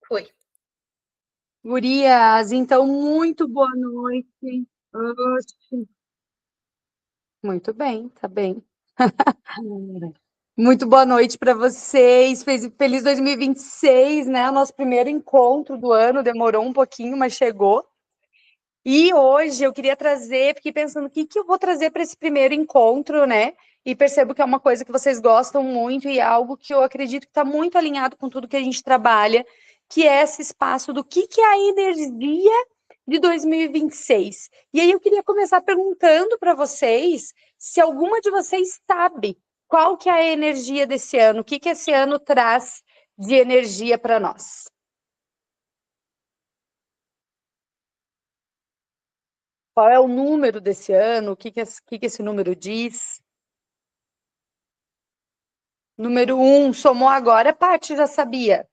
Foi. Gurias, então, muito boa noite. Oxe, muito bem, tá bem. Muito boa noite para vocês. Feliz 2026, né? O nosso primeiro encontro do ano, demorou um pouquinho, mas chegou. E hoje eu queria trazer, fiquei pensando o que eu vou trazer para esse primeiro encontro, né? E percebo que é uma coisa que vocês gostam muito e é algo que eu acredito que está muito alinhado com tudo que a gente trabalha, que é esse espaço do que é a energia de 2026. E aí eu queria começar perguntando para vocês se alguma de vocês sabe qual que é a energia desse ano, o que esse ano traz de energia para nós. Qual é o número desse ano? O que esse número diz? Número 1, somou agora, Paty já sabia.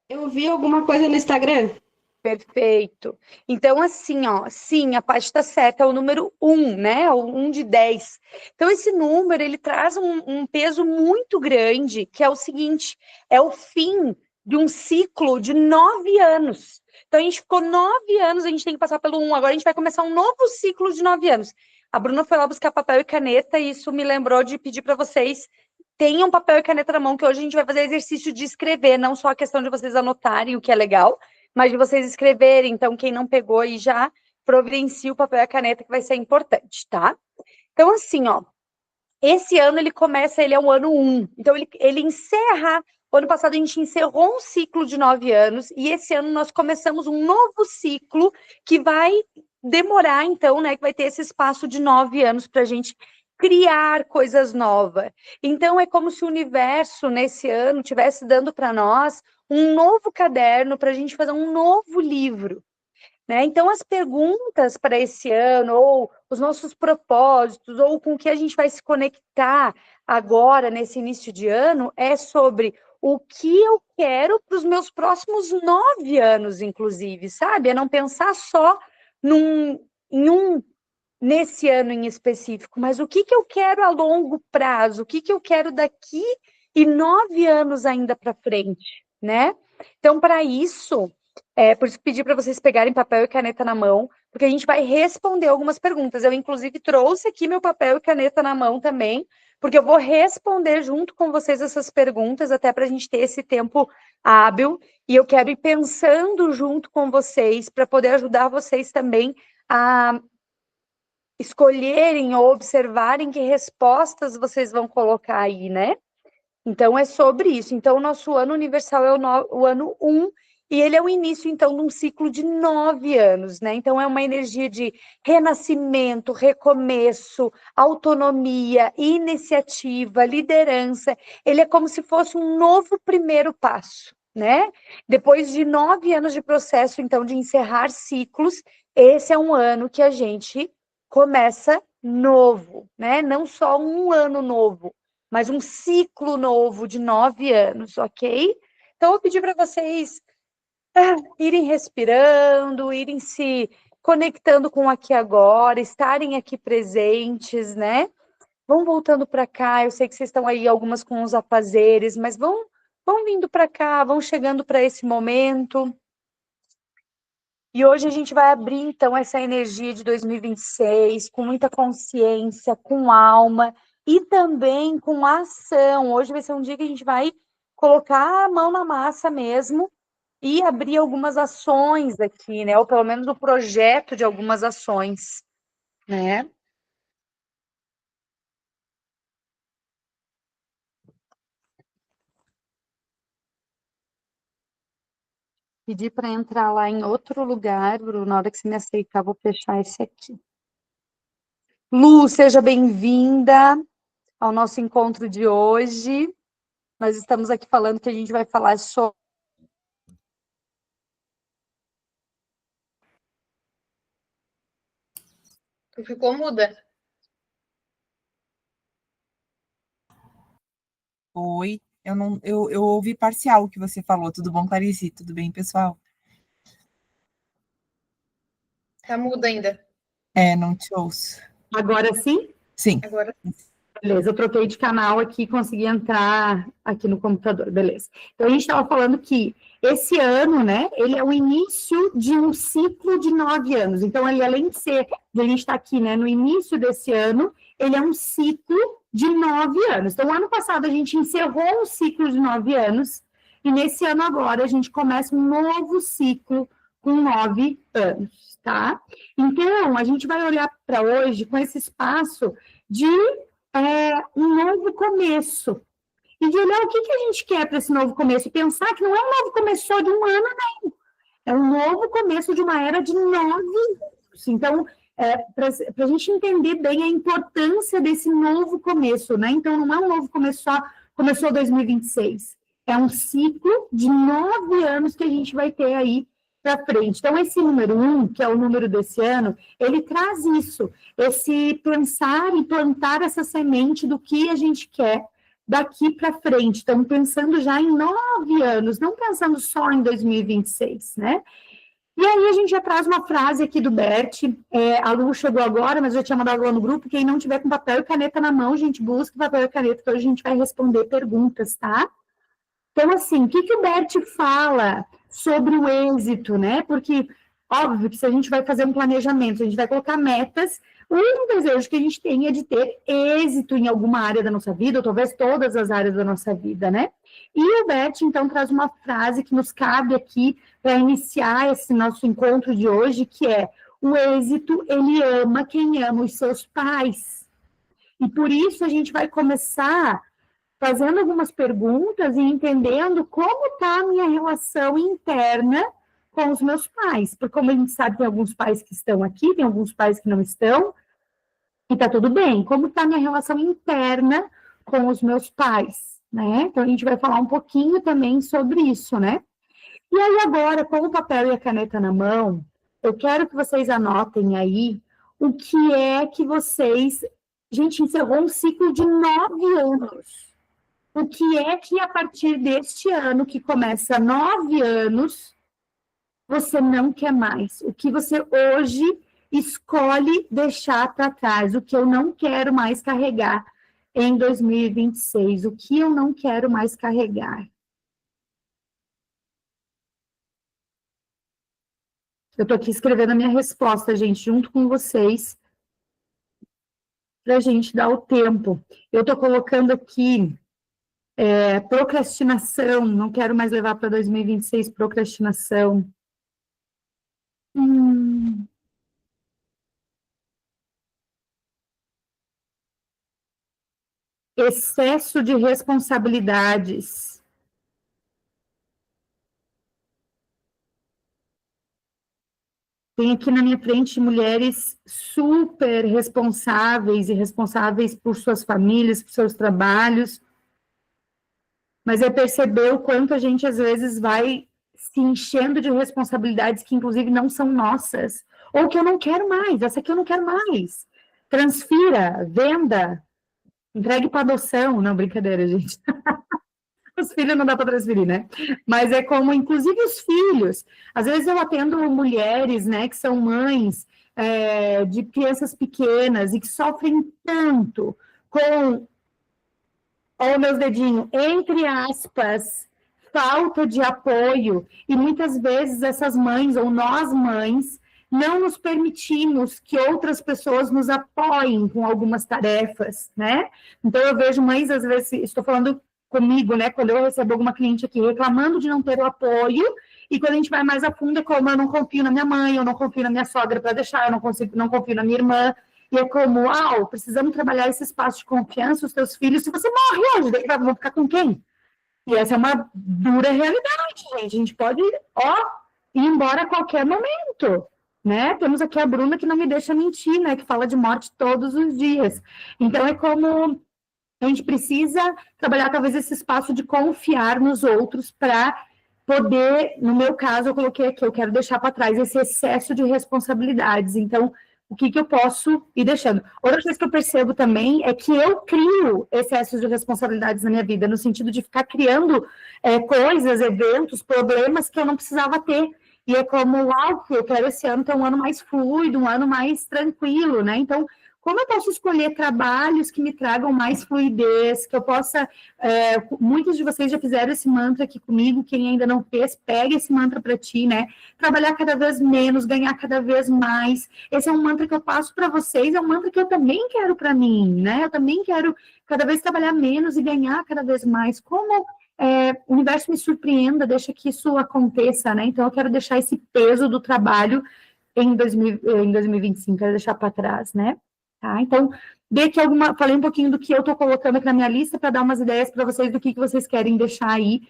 Eu vi alguma coisa no Instagram. Perfeito. Então, assim, ó, sim, a Paty está certa, é o número 1, né? O 1 de 10. Então, esse número, ele traz um peso muito grande, que é o seguinte, é o fim de um ciclo de 9 anos. Então, a gente ficou 9 anos, a gente tem que passar pelo 1, agora a gente vai começar um novo ciclo de 9 anos. A Bruna foi lá buscar papel e caneta, e isso me lembrou de pedir para vocês tenham papel e caneta na mão, que hoje a gente vai fazer exercício de escrever, não só a questão de vocês anotarem o que é legal, mas de vocês escreverem. Então, quem não pegou aí já providencia o papel e a caneta, que vai ser importante, tá? Então, assim, ó, esse ano ele começa, ele é o ano 1. Então, ele encerra. O ano passado a gente encerrou um ciclo de 9 anos, e esse ano nós começamos um novo ciclo que vai demorar, então, né? Que vai ter esse espaço de 9 anos para a gente criar coisas novas. Então, é como se o universo, nesse ano, estivesse dando para nós um novo caderno para a gente fazer um novo livro, né? Então, as perguntas para esse ano, ou os nossos propósitos, ou com o que a gente vai se conectar agora, nesse início de ano, é sobre o que eu quero para os meus próximos 9 anos, inclusive, sabe? É não pensar só nesse ano em específico, mas o que eu quero a longo prazo, o que eu quero daqui e 9 anos ainda para frente, né? Então, para isso, por isso pedi para vocês pegarem papel e caneta na mão, porque a gente vai responder algumas perguntas. Eu, inclusive, trouxe aqui meu papel e caneta na mão também, porque eu vou responder junto com vocês essas perguntas, até para a gente ter esse tempo hábil, e eu quero ir pensando junto com vocês, para poder ajudar vocês também a escolherem ou observarem que respostas vocês vão colocar aí, né? Então, é sobre isso. Então, o nosso ano universal é o ano 1, e ele é o início, então, de um ciclo de 9 anos, né? Então, é uma energia de renascimento, recomeço, autonomia, iniciativa, liderança. Ele é como se fosse um novo primeiro passo, né? Depois de 9 anos de processo, então, de encerrar ciclos, esse é um ano que a gente começa novo, né? Não só um ano novo, mas um ciclo novo de 9 anos, ok? Então, eu vou pedir para vocês irem respirando, irem se conectando com o aqui e agora, estarem aqui presentes, né? Vão voltando para cá, eu sei que vocês estão aí, algumas com os afazeres, mas vão vindo para cá, vão chegando para esse momento. E hoje a gente vai abrir, então, essa energia de 2026 com muita consciência, com alma e também com ação. Hoje vai ser um dia que a gente vai colocar a mão na massa mesmo e abrir algumas ações aqui, né? Ou pelo menos o projeto de algumas ações, né? Pedir para entrar lá em outro lugar, Bruno, na hora que você me aceitar, vou fechar esse aqui. Lu, seja bem-vinda ao nosso encontro de hoje. Nós estamos aqui falando que a gente vai falar sobre... Tu ficou muda. Oi, eu ouvi parcial o que você falou. Tudo bom, Clarice? Tudo bem, pessoal? Tá muda ainda. Não te ouço. Agora sim? Sim. Agora. Beleza, eu troquei de canal aqui, consegui entrar aqui no computador, beleza. Então, a gente estava falando que esse ano, né, ele é o início de um ciclo de 9 anos. Então, ele, além de a gente estar aqui, né, no início desse ano, ele é um ciclo de 9 anos. Então, ano passado, a gente encerrou um ciclo de 9 anos, e nesse ano agora, a gente começa um novo ciclo com 9 anos, tá? Então, a gente vai olhar para hoje com esse espaço de um novo começo, e de olhar o que a gente quer para esse novo começo, e pensar que não é um novo começo só de um ano, não. É um novo começo de uma era de 9 anos. Então, para a gente entender bem a importância desse novo começo, né? Então, não é um novo começo só, começou 2026. É um ciclo de 9 anos que a gente vai ter aí para frente. Então, esse número 1, que é o número desse ano, ele traz isso, esse pensar e plantar essa semente do que a gente quer daqui para frente. Estamos pensando já em 9 anos, não pensando só em 2026, né? E aí a gente já traz uma frase aqui do Bert, a Lu chegou agora, mas eu já tinha mandado lá no grupo, quem não tiver com papel e caneta na mão, gente, busca papel e caneta, que hoje a gente vai responder perguntas, tá? Então, assim, o que o Bert fala sobre o êxito, né? Porque, óbvio que se a gente vai fazer um planejamento, a gente vai colocar metas, um desejo que a gente tem é de ter êxito em alguma área da nossa vida, ou talvez todas as áreas da nossa vida, né? E o Bert, então, traz uma frase que nos cabe aqui para iniciar esse nosso encontro de hoje, que é: o êxito, ele ama quem ama os seus pais. E por isso a gente vai começar fazendo algumas perguntas e entendendo como está a minha relação interna com os meus pais. Porque, como a gente sabe, tem alguns pais que estão aqui, tem alguns pais que não estão, e está tudo bem. Como está a minha relação interna com os meus pais, né? Então, a gente vai falar um pouquinho também sobre isso, né? E aí, agora, com o papel e a caneta na mão, eu quero que vocês anotem aí o que é que vocês... Gente, encerrou um ciclo de 9 anos. O que é que, a partir deste ano, que começa 9 anos, você não quer mais? O que você hoje escolhe deixar para trás? O que eu não quero mais carregar em 2026? O que eu não quero mais carregar? Eu estou aqui escrevendo a minha resposta, gente, junto com vocês, para a gente dar o tempo. Eu estou colocando aqui procrastinação, não quero mais levar para 2026 procrastinação. Excesso de responsabilidades. Tem aqui na minha frente mulheres super responsáveis e responsáveis por suas famílias, por seus trabalhos, mas é perceber o quanto a gente, às vezes, vai se enchendo de responsabilidades que, inclusive, não são nossas, ou que eu não quero mais, essa aqui eu não quero mais. Transfira, venda, entregue para adoção. Não, brincadeira, gente. Os filhos não dá para transferir, né? Mas é como, inclusive, os filhos. Às vezes eu atendo mulheres, né, que são mães de crianças pequenas e que sofrem tanto com, olha meus dedinhos, entre aspas, falta de apoio. E muitas vezes essas mães, ou nós mães, não nos permitimos que outras pessoas nos apoiem com algumas tarefas, né? Então eu vejo mães, às vezes, estou falando comigo, né, quando eu recebo alguma cliente aqui reclamando de não ter o apoio, e quando a gente vai mais a fundo é como: eu não confio na minha mãe, eu não confio na minha sogra para deixar, eu não confio na minha irmã, e é como: precisamos trabalhar esse espaço de confiança, os teus filhos, se você morre hoje, daí vão ficar com quem? E essa é uma dura realidade, gente, a gente pode, ir embora a qualquer momento, né? Temos aqui a Bruna, que não me deixa mentir, né, que fala de morte todos os dias. Então é como... a gente precisa trabalhar, talvez, esse espaço de confiar nos outros para poder, no meu caso, eu coloquei aqui, eu quero deixar para trás esse excesso de responsabilidades. Então, o que eu posso ir deixando? Outra coisa que eu percebo também é que eu crio excessos de responsabilidades na minha vida, no sentido de ficar criando coisas, eventos, problemas que eu não precisava ter. E é como, eu quero esse ano ter um ano mais fluido, um ano mais tranquilo, né? Então, Como eu posso escolher trabalhos que me tragam mais fluidez, que eu possa... muitos de vocês já fizeram esse mantra aqui comigo, quem ainda não fez, pega esse mantra para ti, né? Trabalhar cada vez menos, ganhar cada vez mais. Esse é um mantra que eu passo para vocês, é um mantra que eu também quero para mim, né? Eu também quero cada vez trabalhar menos e ganhar cada vez mais. Como o universo me surpreenda, deixa que isso aconteça, né? Então, eu quero deixar esse peso do trabalho em 2025, quero deixar para trás, né? Tá? Então, falei um pouquinho do que eu estou colocando aqui na minha lista para dar umas ideias para vocês do que vocês querem deixar aí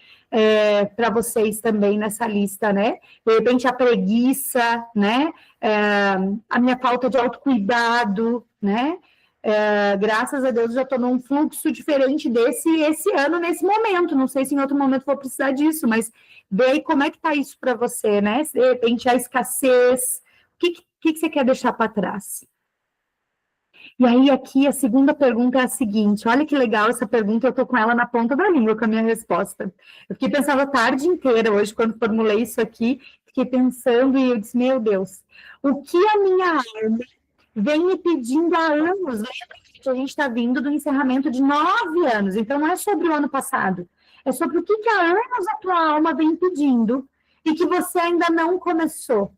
para vocês também nessa lista, né? De repente, a preguiça, né? A minha falta de autocuidado, né? Graças a Deus, já estou num fluxo diferente esse ano, nesse momento. Não sei se em outro momento vou precisar disso, mas vê aí como é que está isso para você, né? De repente, a escassez. O que você quer deixar para trás? E aí, aqui, a segunda pergunta é a seguinte, olha que legal essa pergunta, eu tô com ela na ponta da língua, com a minha resposta. Eu fiquei pensando a tarde inteira hoje, quando formulei isso aqui, fiquei pensando e eu disse, meu Deus, o que a minha alma vem me pedindo há anos? Lembra que a gente está vindo do encerramento de 9 anos, então não é sobre o ano passado, é sobre o que há anos a tua alma vem pedindo e que você ainda não começou.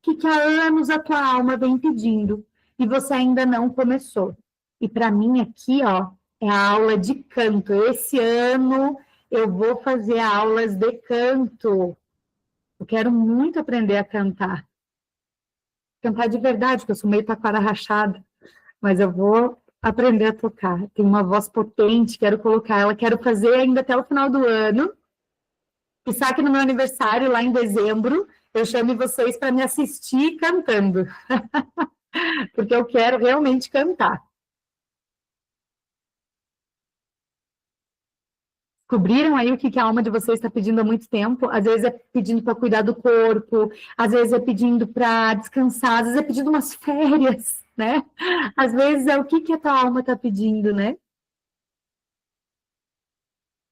O que há anos a tua alma vem pedindo e você ainda não começou. E para mim aqui, ó, é a aula de canto. Esse ano eu vou fazer aulas de canto. Eu quero muito aprender a cantar. Cantar de verdade, porque eu sou meio taquara rachada. Mas eu vou aprender a tocar. Tenho uma voz potente, quero colocar ela. Quero fazer ainda até o final do ano. E sabe que no meu aniversário, lá em dezembro, eu chamo vocês para me assistir cantando. Porque eu quero realmente cantar. Descobriram aí o que a alma de vocês está pedindo há muito tempo? Às vezes é pedindo para cuidar do corpo, às vezes é pedindo para descansar, às vezes é pedindo umas férias, né? Às vezes é o que a tua alma está pedindo, né?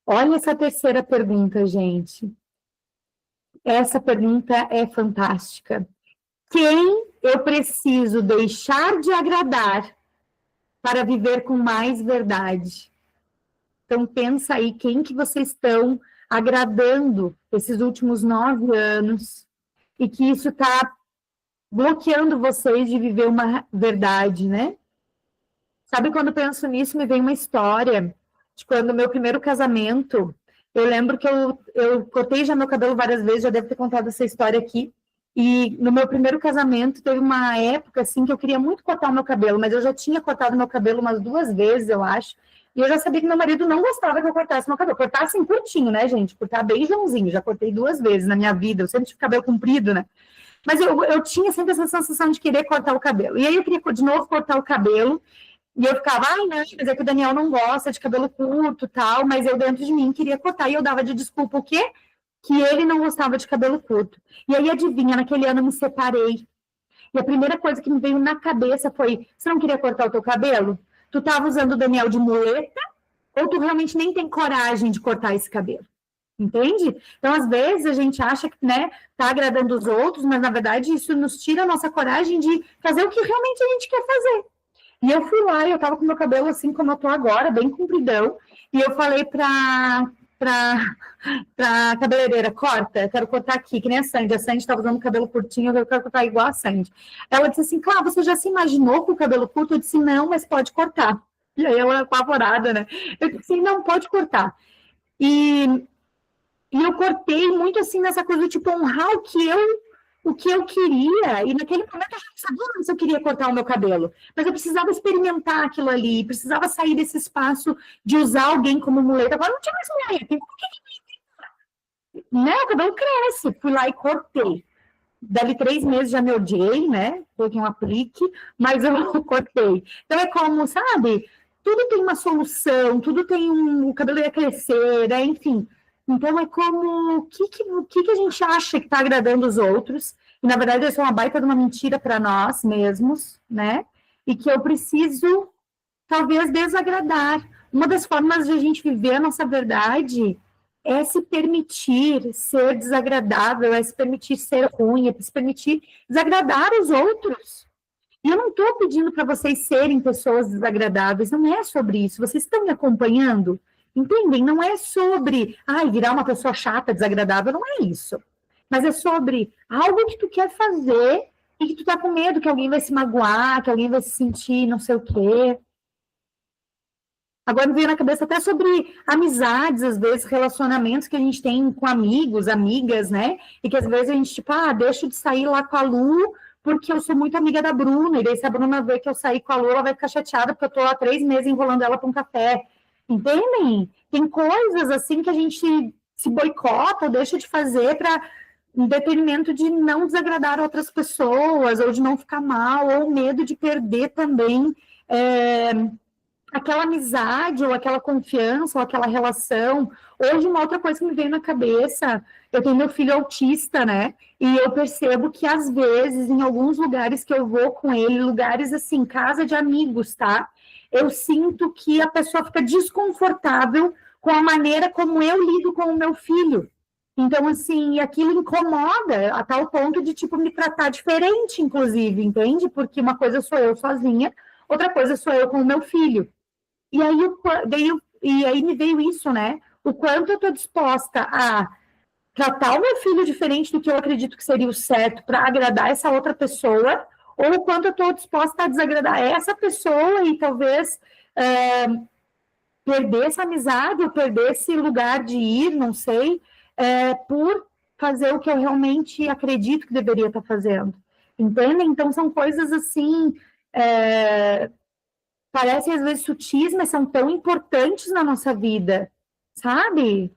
Olha essa terceira pergunta, gente. Essa pergunta é fantástica. Quem eu preciso deixar de agradar para viver com mais verdade? Então, pensa aí, quem que vocês estão agradando esses últimos 9 anos e que isso está bloqueando vocês de viver uma verdade, né? Sabe, quando eu penso nisso, me vem uma história de quando no meu primeiro casamento, eu lembro que eu cortei já meu cabelo várias vezes, já devo ter contado essa história aqui, e no meu primeiro casamento teve uma época, assim, que eu queria muito cortar o meu cabelo, mas eu já tinha cortado meu cabelo umas 2 vezes, eu acho, e eu já sabia que meu marido não gostava que eu cortasse meu cabelo. Cortar assim, curtinho, né, gente? Cortar bem Joãozinho. Já cortei 2 vezes na minha vida. Eu sempre tive cabelo comprido, né? Mas eu tinha sempre essa sensação de querer cortar o cabelo. E aí eu queria de novo cortar o cabelo. E eu ficava, ai, não, mas é que o Daniel não gosta de cabelo curto e tal. Mas eu, dentro de mim, queria cortar. E eu dava de desculpa o quê? Que ele não gostava de cabelo curto. E aí, adivinha, naquele ano eu me separei. E a primeira coisa que me veio na cabeça foi, você não queria cortar o teu cabelo? Tu estava usando o Daniel de muleta, ou tu realmente nem tem coragem de cortar esse cabelo? Entende? Então, às vezes, a gente acha que, né, tá agradando os outros, mas, na verdade, isso nos tira a nossa coragem de fazer o que realmente a gente quer fazer. E eu fui lá, e eu tava com meu cabelo assim como eu tô agora, bem compridão, e eu falei pra cabeleireira, corta, eu quero cortar aqui, que nem a Sandy estava usando cabelo curtinho, eu quero cortar igual a Sandy. Ela disse assim, Cláudia, você já se imaginou com o cabelo curto? Eu disse, não, mas pode cortar. E aí ela apavorada, né? Eu disse, não, pode cortar. E eu cortei muito assim nessa coisa, tipo, honrar o que eu queria, e naquele momento eu já sabia se eu queria cortar o meu cabelo, mas eu precisava experimentar aquilo ali, precisava sair desse espaço de usar alguém como muleta. Agora não tinha mais muleta, né? O cabelo cresce, fui lá e cortei. Dali 3 meses já me odiei, né? Coloquei um aplique, mas eu cortei. Então é como, sabe? Tudo tem uma solução, tudo tem o cabelo ia crescer, né? Enfim. Então, é como o que a gente acha que está agradando os outros, e na verdade isso é uma baita de uma mentira para nós mesmos, né? E que eu preciso, talvez, desagradar. Uma das formas de a gente viver a nossa verdade é se permitir ser desagradável, é se permitir ser ruim, é se permitir desagradar os outros. E eu não estou pedindo para vocês serem pessoas desagradáveis, não é sobre isso. Vocês estão me acompanhando? Entendem? Não é sobre, virar uma pessoa chata, desagradável, não é isso. Mas é sobre algo que tu quer fazer e que tu tá com medo que alguém vai se magoar, que alguém vai se sentir não sei o quê. Agora me veio na cabeça até sobre amizades, às vezes, relacionamentos que a gente tem com amigos, amigas, né? E que às vezes a gente, tipo, deixo de sair lá com a Lu porque eu sou muito amiga da Bruna, e daí se a Bruna ver que eu saí com a Lu, ela vai ficar chateada porque eu tô há 3 meses enrolando ela para um café. Entendem? Tem coisas assim que a gente se boicota ou deixa de fazer para em detrimento de não desagradar outras pessoas, ou de não ficar mal, ou medo de perder também aquela amizade, ou aquela confiança, ou aquela relação. Hoje, uma outra coisa que me veio na cabeça, eu tenho meu filho autista, né? E eu percebo que, às vezes, em alguns lugares que eu vou com ele, lugares assim, casa de amigos, tá? Eu sinto que a pessoa fica desconfortável com a maneira como eu lido com o meu filho. Então, assim, aquilo incomoda a tal ponto de, tipo, me tratar diferente, inclusive, entende? Porque uma coisa sou eu sozinha, outra coisa sou eu com o meu filho. E aí me veio isso, né? O quanto eu estou disposta a tratar o meu filho diferente do que eu acredito que seria o certo para agradar essa outra pessoa, ou o quanto eu estou disposta a desagradar essa pessoa e talvez perder essa amizade ou perder esse lugar de ir, não sei, por fazer o que eu realmente acredito que deveria estar fazendo. Entendem? Então, são coisas assim... parecem às vezes sutis, mas são tão importantes na nossa vida, sabe?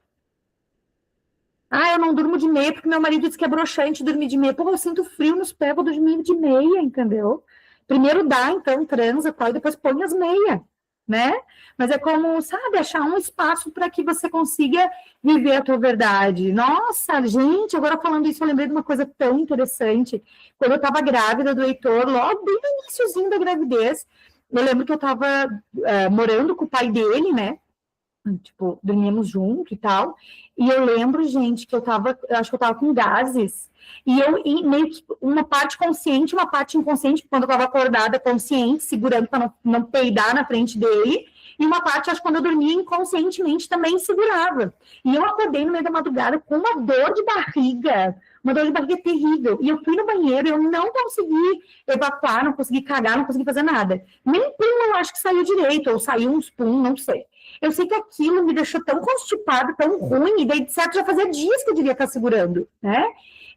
Eu não durmo de meia porque meu marido disse que é broxante dormir de meia. Pô, eu sinto frio nos pés, vou dormir de meia, entendeu? Primeiro dá, então, transa, e depois põe as meias, né? Mas é como, sabe, achar um espaço para que você consiga viver a tua verdade. Nossa, gente, agora falando isso, eu lembrei de uma coisa tão interessante. Quando eu estava grávida do Heitor, logo bem no iniciozinho da gravidez, eu lembro que eu estava morando com o pai dele, né? Tipo, dormíamos junto e tal. E eu lembro, gente, que eu acho que eu estava com gases. E meio que uma parte consciente, uma parte inconsciente, quando eu estava acordada, consciente, segurando para não peidar na frente dele. E uma parte, acho que quando eu dormia, inconscientemente também segurava. E eu acordei no meio da madrugada com uma dor de barriga terrível. E eu fui no banheiro e eu não consegui evacuar, não consegui cagar, não consegui fazer nada. Nem pum, eu acho que saiu direito, ou saiu uns pum, não sei. Eu sei que aquilo me deixou tão constipada, tão ruim, e daí, de certo, já fazia dias que eu devia estar segurando, né?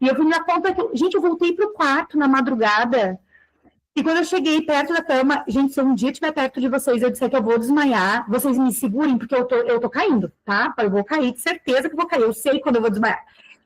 E eu fui me dar conta que, gente, eu voltei pro quarto na madrugada, e quando eu cheguei perto da cama, gente, se eu um dia estiver perto de vocês, eu disser que eu vou desmaiar, vocês me segurem, porque eu tô caindo, tá? Eu vou cair, de certeza que eu vou cair, eu sei quando eu vou desmaiar.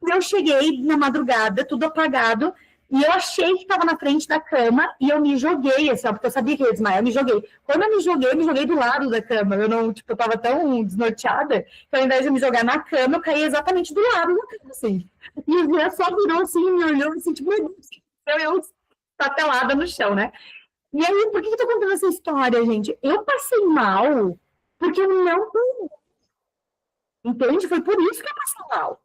Eu cheguei na madrugada, tudo apagado, e eu achei que estava na frente da cama, e eu me joguei, assim, porque eu sabia que ia desmaiar, eu me joguei. Quando eu me joguei do lado da cama, eu estava tão desnorteada, que ao invés de eu me jogar na cama, eu caí exatamente do lado da cama, assim. E o Zé só virou assim, me olhou, assim, tipo, meu Deus, eu tatelada no chão, né? E aí, por que eu tô contando essa história, gente? Eu passei mal, porque eu não... Entende? Foi por isso que eu passei mal.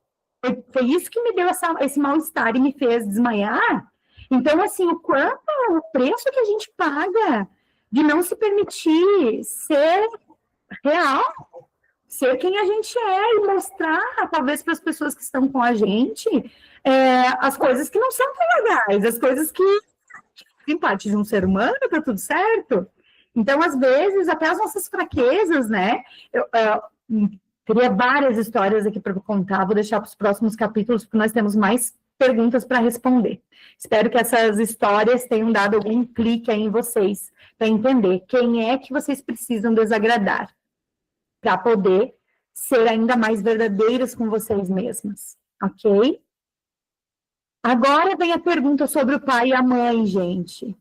Foi isso que me deu esse mal-estar e me fez desmaiar. Então, assim, o preço que a gente paga de não se permitir ser real, ser quem a gente é e mostrar, talvez, para as pessoas que estão com a gente, as coisas que não são tão legais, as coisas que fazem parte de um ser humano, tá tudo certo. Então, às vezes, até as nossas fraquezas, né? Teria várias histórias aqui para contar, vou deixar para os próximos capítulos, porque nós temos mais perguntas para responder. Espero que essas histórias tenham dado algum clique aí em vocês, para entender quem é que vocês precisam desagradar, para poder ser ainda mais verdadeiras com vocês mesmas, ok? Agora vem a pergunta sobre o pai e a mãe, gente.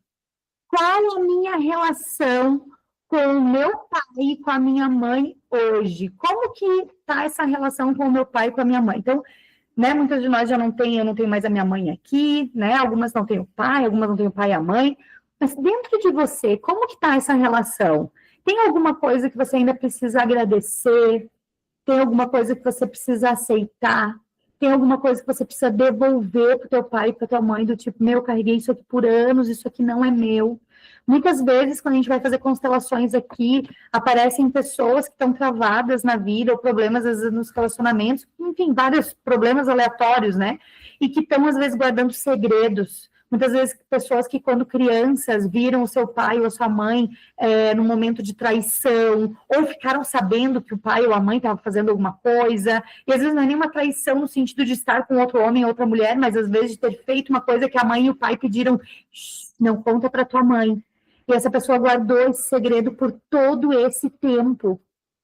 Qual a minha relação com o meu pai e com a minha mãe hoje? Como que está essa relação com o meu pai e com a minha mãe? Então, né, muitas de nós eu não tenho mais a minha mãe aqui, né? Algumas não têm o pai, algumas não têm o pai e a mãe. Mas dentro de você, como que está essa relação? Tem alguma coisa que você ainda precisa agradecer? Tem alguma coisa que você precisa aceitar? Tem alguma coisa que você precisa devolver para o teu pai e para tua mãe, do tipo, meu, eu carreguei isso aqui por anos, isso aqui não é meu. Muitas vezes, quando a gente vai fazer constelações aqui, aparecem pessoas que estão travadas na vida, ou problemas, às vezes, nos relacionamentos, enfim, vários problemas aleatórios, né? E que estão, às vezes, guardando segredos. Muitas vezes, pessoas que, quando crianças, viram o seu pai ou a sua mãe no momento de traição, ou ficaram sabendo que o pai ou a mãe estavam fazendo alguma coisa, e às vezes não é nenhuma traição no sentido de estar com outro homem ou outra mulher, mas às vezes de ter feito uma coisa que a mãe e o pai pediram, não conta para tua mãe. E essa pessoa guardou esse segredo por todo esse tempo.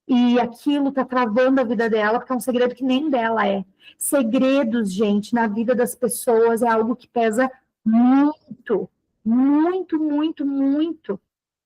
E aquilo está travando a vida dela, porque é um segredo que nem dela é. Segredos, gente, na vida das pessoas é algo que pesa muito, muito, muito, muito,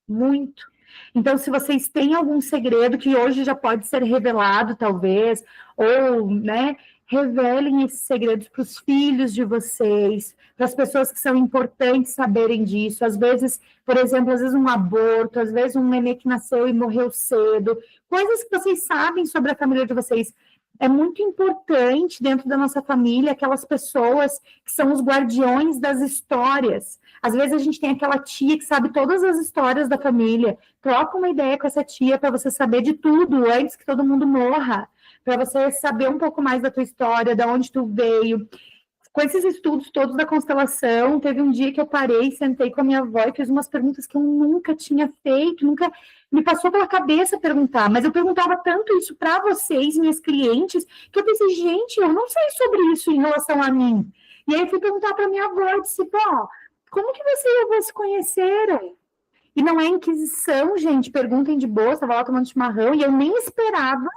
muito. Então, se vocês têm algum segredo que hoje já pode ser revelado, talvez, ou, né, revelem esses segredos para os filhos de vocês, para as pessoas que são importantes saberem disso. Às vezes, por exemplo, às vezes um aborto, às vezes um nenê que nasceu e morreu cedo, coisas que vocês sabem sobre a família de vocês. É muito importante dentro da nossa família aquelas pessoas que são os guardiões das histórias. Às vezes a gente tem aquela tia que sabe todas as histórias da família. Troca uma ideia com essa tia para você saber de tudo antes que todo mundo morra, para você saber um pouco mais da tua história, de onde tu veio. Com esses estudos todos da constelação, teve um dia que eu parei, sentei com a minha avó e fiz umas perguntas que eu nunca tinha feito, nunca me passou pela cabeça perguntar, mas eu perguntava tanto isso para vocês, minhas clientes, que eu pensei, gente, eu não sei sobre isso em relação a mim. E aí eu fui perguntar para minha avó, eu disse, pô, como que você e a avó se conheceram? E não é inquisição, gente, perguntem de boa, estava lá tomando chimarrão, e eu nem esperava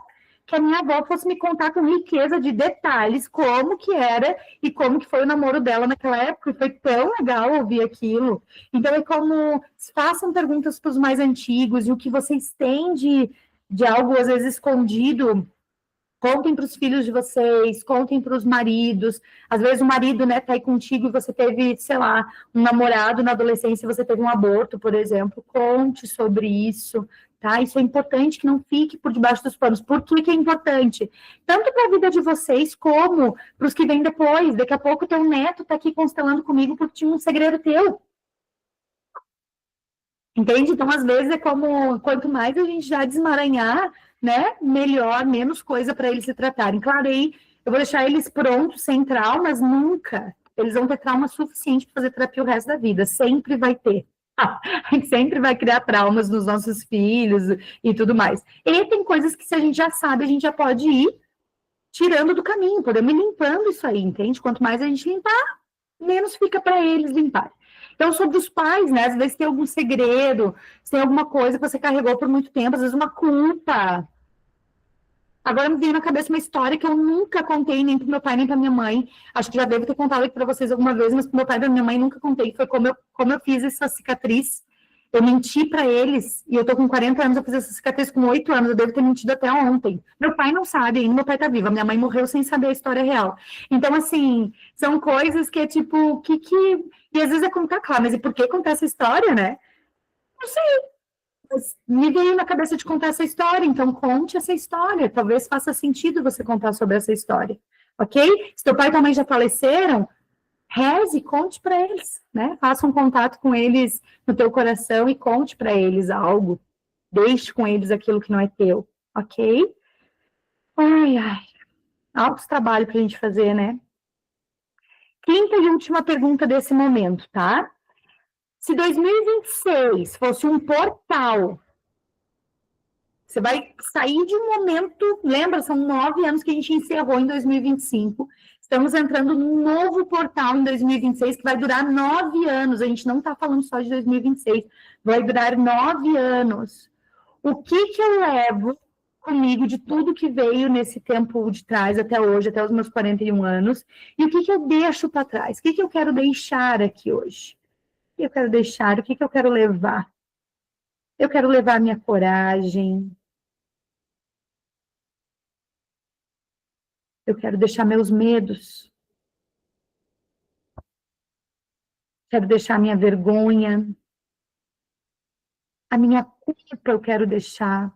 que a minha avó fosse me contar com riqueza de detalhes como que era e como que foi o namoro dela naquela época, e foi tão legal ouvir aquilo. Então, é como, façam perguntas para os mais antigos, e o que vocês têm de algo, às vezes, escondido, contem para os filhos de vocês, contem para os maridos. Às vezes o marido, né, tá aí contigo e você teve, sei lá, um namorado na adolescência, você teve um aborto, por exemplo. Conte sobre isso, tá? Isso é importante, que não fique por debaixo dos panos. Por que é importante? Tanto para a vida de vocês, como para os que vêm depois. Daqui a pouco teu neto tá aqui constelando comigo porque tinha um segredo teu. Entende? Então, às vezes, é como, quanto mais a gente já desemaranhar, né, melhor, menos coisa para eles se tratarem. Claro, aí eu vou deixar eles prontos, sem traumas, nunca. Eles vão ter trauma suficiente para fazer terapia o resto da vida, sempre vai ter. A gente sempre vai criar traumas nos nossos filhos e tudo mais. E tem coisas que, se a gente já sabe, a gente já pode ir tirando do caminho, podemos ir limpando isso aí, entende? Quanto mais a gente limpar, menos fica para eles limpar. Então, sobre os pais, né? Às vezes tem algum segredo, se tem alguma coisa que você carregou por muito tempo, às vezes uma culpa. Agora me veio na cabeça uma história que eu nunca contei nem para meu pai nem para minha mãe. Acho que já devo ter contado aqui para vocês alguma vez, mas para meu pai e para minha mãe nunca contei. Foi como eu fiz essa cicatriz. Eu menti para eles, e eu tô com 40 anos, eu fiz essa cicatriz com 8 anos, eu devo ter mentido até ontem. Meu pai não sabe ainda, meu pai tá vivo, a minha mãe morreu sem saber a história real. Então, assim, são coisas que é tipo, E às vezes é contar, claro, mas e por que contar essa história, né? Não sei, mas me veio na cabeça de contar essa história, então conte essa história, talvez faça sentido você contar sobre essa história, ok? Se teu pai e tua mãe já faleceram, reze, conte para eles, né? Faça um contato com eles no teu coração e conte para eles algo. Deixe com eles aquilo que não é teu, ok? Ai, ai. Altos trabalho para a gente fazer, né? Quinta e última pergunta desse momento, tá? Se 2026 fosse um portal, você vai sair de um momento, lembra, são 9 anos que a gente encerrou em 2025, estamos entrando num novo portal em 2026, que vai durar 9 anos, a gente não está falando só de 2026, vai durar 9 anos. O que eu levo comigo de tudo que veio nesse tempo de trás até hoje, até os meus 41 anos, e o que eu deixo para trás? O que eu quero deixar aqui hoje? O que eu quero deixar? O que eu quero levar? Eu quero levar a minha coragem, eu quero deixar meus medos, quero deixar minha vergonha, a minha culpa eu quero deixar.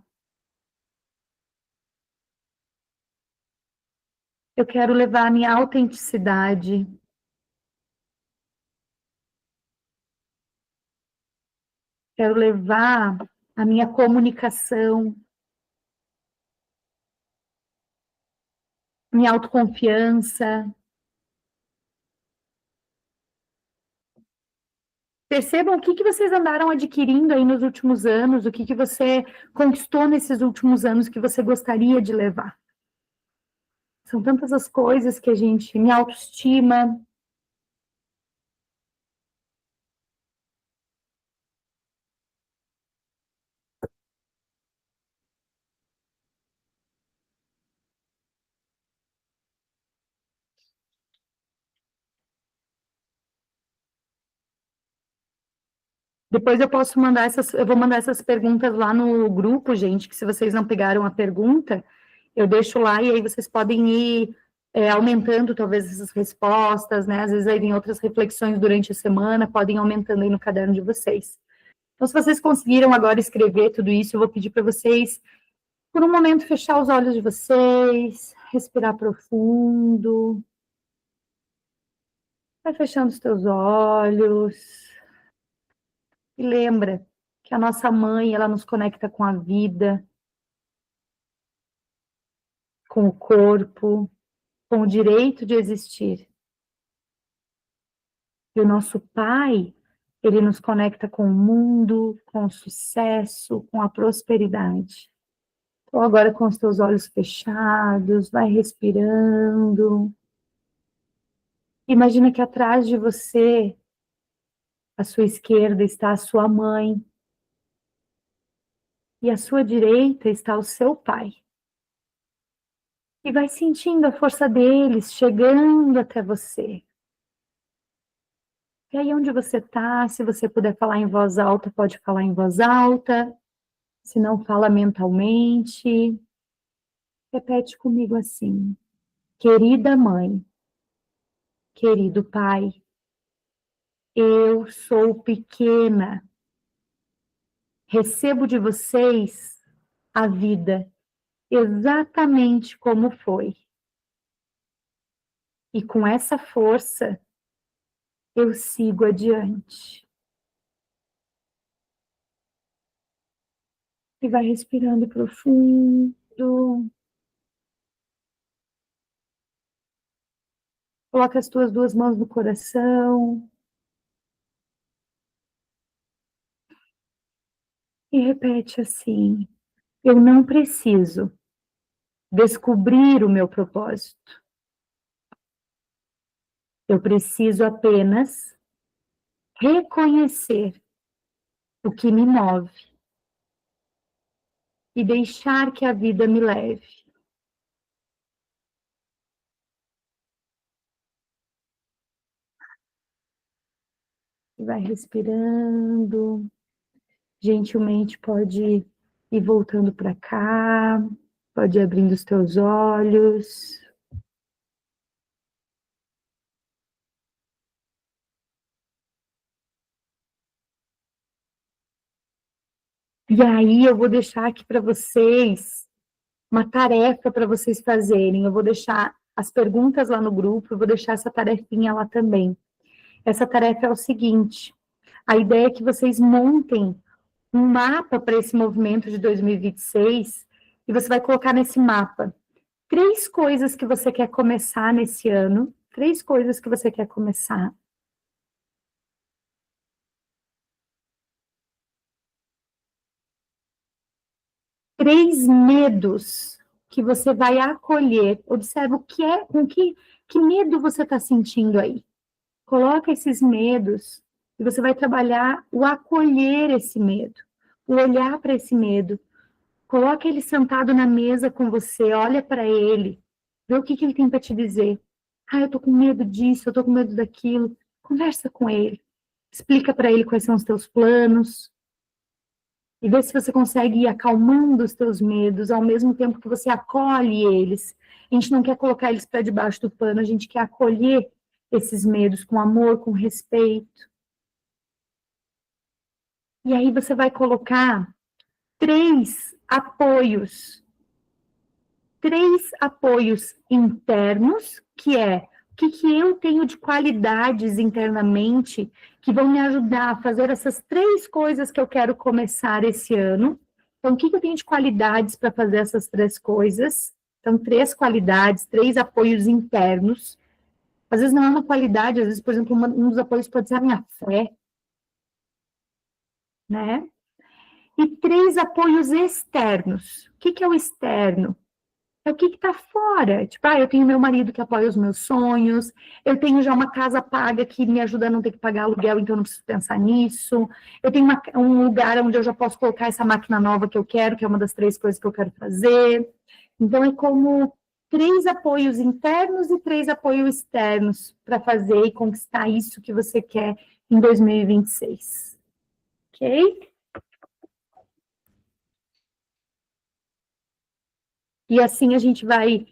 Eu quero levar a minha autenticidade. Quero levar a minha comunicação, minha autoconfiança. Percebam o que vocês andaram adquirindo aí nos últimos anos, o que você conquistou nesses últimos anos que você gostaria de levar. São tantas as coisas que a gente... Minha autoestima. Depois eu vou mandar essas perguntas lá no grupo, gente, que se vocês não pegaram a pergunta, eu deixo lá e aí vocês podem ir aumentando talvez essas respostas, né? Às vezes aí vem outras reflexões durante a semana, podem ir aumentando aí no caderno de vocês. Então, se vocês conseguiram agora escrever tudo isso, eu vou pedir para vocês, por um momento, fechar os olhos de vocês, respirar profundo. Vai fechando os teus olhos. E lembra que a nossa mãe, ela nos conecta com a vida, com o corpo, com o direito de existir. E o nosso pai, ele nos conecta com o mundo, com o sucesso, com a prosperidade. Então, agora com os teus olhos fechados, vai respirando. Imagina que atrás de você, à sua esquerda, está a sua mãe. E à sua direita está o seu pai. E vai sentindo a força deles chegando até você. E aí onde você está, se você puder falar em voz alta, pode falar em voz alta. Se não, fala mentalmente. Repete comigo assim. Querida mãe, querido pai, eu sou pequena. Recebo de vocês a vida exatamente como foi. E com essa força, eu sigo adiante. E vai respirando profundo. Coloca as tuas duas mãos no coração. E repete assim: eu não preciso descobrir o meu propósito. Eu preciso apenas reconhecer o que me move e deixar que a vida me leve. E vai respirando. Gentilmente pode ir voltando para cá, pode ir abrindo os teus olhos. E aí eu vou deixar aqui para vocês uma tarefa para vocês fazerem. Eu vou deixar as perguntas lá no grupo, eu vou deixar essa tarefinha lá também. Essa tarefa é o seguinte: a ideia é que vocês montem um mapa para esse movimento de 2026 e você vai colocar nesse mapa 3 coisas que você quer começar nesse ano, 3 coisas que você quer começar. 3 medos que você vai acolher. Observa o que é, que medo você está sentindo aí. Coloca esses medos e você vai trabalhar o acolher esse medo, o olhar para esse medo. Coloca ele sentado na mesa com você, olha para ele, vê o que ele tem para te dizer. Ah, eu tô com medo disso, eu tô com medo daquilo. Conversa com ele, explica para ele quais são os teus planos. E vê se você consegue ir acalmando os teus medos, ao mesmo tempo que você acolhe eles. A gente não quer colocar eles para debaixo do pano, a gente quer acolher esses medos com amor, com respeito. E aí você vai colocar 3 apoios 3 apoios internos, que é o que eu tenho de qualidades internamente que vão me ajudar a fazer essas 3 coisas que eu quero começar esse ano. Então, o que eu tenho de qualidades para fazer essas 3 coisas? Então, 3 qualidades, 3 apoios internos. Às vezes não é uma qualidade, às vezes, por exemplo, um dos apoios pode ser a minha fé, né? E 3 apoios externos. O que é o externo? É o que está fora. Tipo, eu tenho meu marido que apoia os meus sonhos, eu tenho já uma casa paga que me ajuda a não ter que pagar aluguel, então eu não preciso pensar nisso. Eu tenho um lugar onde eu já posso colocar essa máquina nova que eu quero, que é uma das 3 coisas que eu quero fazer. Então, é como 3 apoios internos e 3 apoios externos para fazer e conquistar isso que você quer em 2026. Ok? E assim a gente vai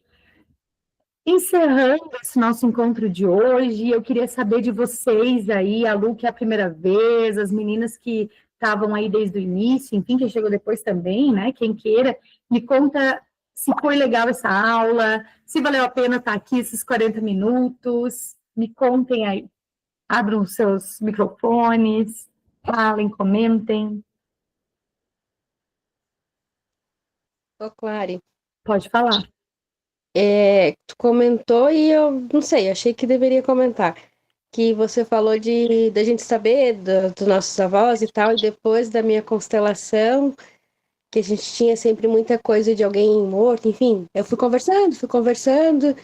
encerrando esse nosso encontro de hoje. Eu queria saber de vocês aí, a Lu, que é a primeira vez, as meninas que estavam aí desde o início, enfim, quem chegou depois também, né? Quem queira, me conta se foi legal essa aula, se valeu a pena estar aqui esses 40 minutos. Me contem aí. Abram os seus microfones, falem, comentem. Ô, Clary, Pode falar. tu comentou e eu não sei, achei que deveria comentar. Que você falou da gente saber dos nossos avós e tal, e depois da minha constelação, que a gente tinha sempre muita coisa de alguém morto, enfim. Eu fui conversando,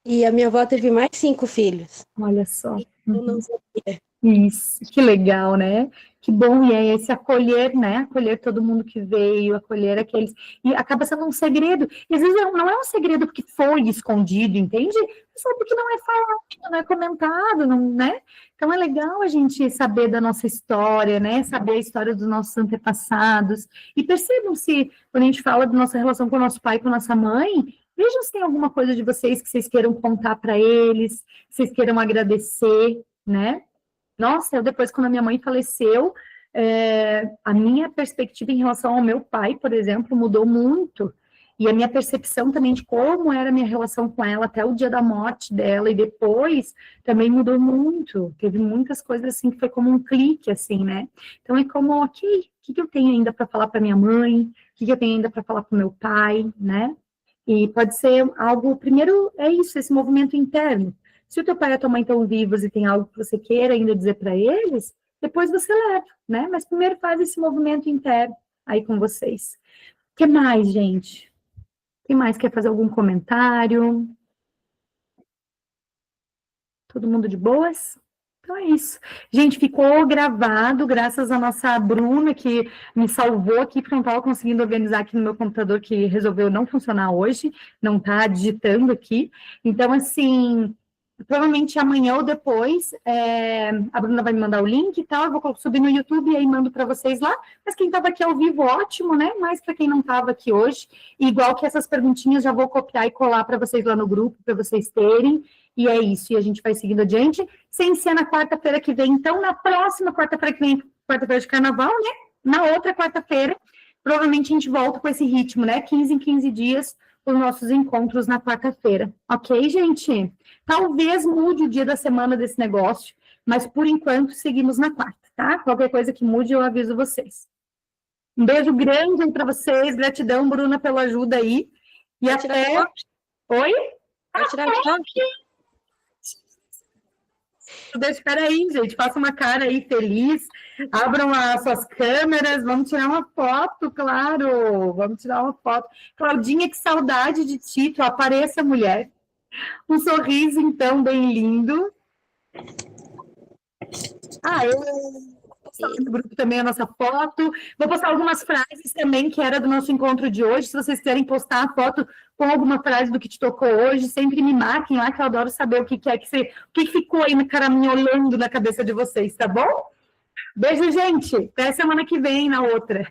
e a minha avó teve mais 5 filhos. Olha só. Eu não sabia. Isso, que legal, né? Que bom, e é esse acolher, né? Acolher todo mundo que veio, acolher aqueles. E acaba sendo um segredo. E às vezes não é um segredo porque foi escondido, entende? É só porque não é falado, não é comentado, não, né? Então é legal a gente saber da nossa história, né? Saber a história dos nossos antepassados. E percebam se, quando a gente fala da nossa relação com o nosso pai e com a nossa mãe, vejam se tem alguma coisa de vocês que vocês queiram contar para eles, que vocês queiram agradecer, né? Nossa, depois, quando a minha mãe faleceu, a minha perspectiva em relação ao meu pai, por exemplo, mudou muito. E a minha percepção também de como era a minha relação com ela até o dia da morte dela e depois também mudou muito. Teve muitas coisas assim que foi como um clique, assim, né? Então é como, ok, o que eu tenho ainda para falar para minha mãe? O que eu tenho ainda para falar para o meu pai, né? E pode ser algo, primeiro é isso, esse movimento interno. Se o teu pai e a tua mãe estão vivos e tem algo que você queira ainda dizer para eles, depois você leva, né? Mas primeiro faz esse movimento interno aí com vocês. O que mais, gente? Quem mais quer fazer algum comentário? Todo mundo de boas? Então é isso. Gente, ficou gravado, graças à nossa Bruna, que me salvou aqui, porque eu não estava conseguindo organizar aqui no meu computador, que resolveu não funcionar hoje, não está digitando aqui. Então, assim, provavelmente amanhã ou depois, a Bruna vai me mandar o link e tal, eu vou subir no YouTube e aí mando para vocês lá. Mas quem estava aqui ao vivo, ótimo, né? Mas para quem não estava aqui hoje, igual que essas perguntinhas, já vou copiar e colar para vocês lá no grupo, para vocês terem. E é isso, e a gente vai seguindo adiante. Sem ser na quarta-feira que vem, então, na próxima quarta-feira que vem, quarta-feira de carnaval, né? Na outra quarta-feira, provavelmente a gente volta com esse ritmo, né? 15 em 15 dias, os nossos encontros na quarta-feira. Ok, gente? Talvez mude o dia da semana desse negócio, mas por enquanto seguimos na quarta, tá? Qualquer coisa que mude, eu aviso vocês. Um beijo grande aí para vocês, gratidão, Bruna, pela ajuda aí. E Vai até. tirar foto? Oi? Vai tirar foto? Espera aí, gente, faça uma cara aí feliz, abram as suas câmeras, vamos tirar uma foto, claro, vamos tirar uma foto. Claudinha, que saudade de ti, tu apareça, mulher. Um sorriso, então, bem lindo. Eu vou postar no grupo também a nossa foto, vou postar algumas frases também, que era do nosso encontro de hoje, se vocês querem postar a foto com alguma frase do que te tocou hoje, sempre me marquem lá, que eu adoro saber o que é que o que ficou aí caraminholando na cabeça de vocês, tá bom? Beijo, gente, até semana que vem, na outra.